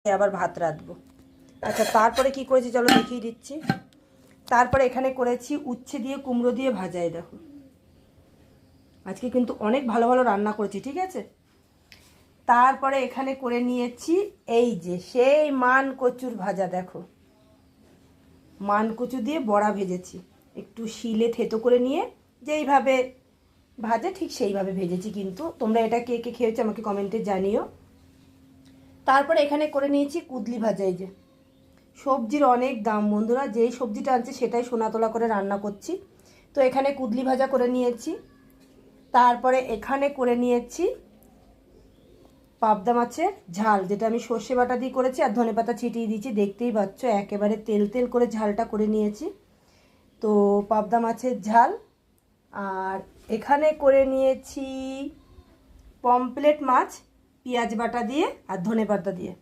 আবার ভাত রাঁধবো। আচ্ছা, তারপরে কি করেছি চলো দেখিয়ে দিচ্ছি। তারপরে এখানে করেছি উচ্ছে দিয়ে কুমড়ো দিয়ে ভাজাই। দেখো আজকে কিন্তু অনেক ভালো ভালো রান্না করেছি, ঠিক আছে। তারপরে এখানে করে নিয়েছি এই যে সেই মান কচুর ভাজা। দেখো মান কচু দিয়ে বড়া ভেজেছি, একটু শিলে থেতো করে নিয়ে যেইভাবে ভাজে ঠিক সেইভাবে ভেজেছি। কিন্তু তোমরা এটা কে কে খেয়েছো আমাকে কমেন্টে জানিও। তারপরে এখানে করে নিয়েছি কুদলি ভাজা। এই যে সবজির অনেক দাম বন্ধুরা, যেই সবজিটা আনছে সেটাই সোনাতলা করে রান্না করছি। তো এখানে কুদলি ভাজা করে নিয়েছি। তারপরে এখানে করে নিয়েছি পাবদা মাছের ঝাল, যেটা আমি সর্ষে বাটা দিয়ে করেছি আর ধনেপাতা ছিটিয়ে দিয়েছি। দেখতেই পাচ্ছ একেবারে তেল তেল করে ঝালটা করে নিয়েছি। তো পাবদা মাছের ঝাল। আর এখানে করে নিয়েছি পমফ্রেট মাছ পেঁয়াজ বাটা দিয়ে আর ধনেপাতা দিয়ে।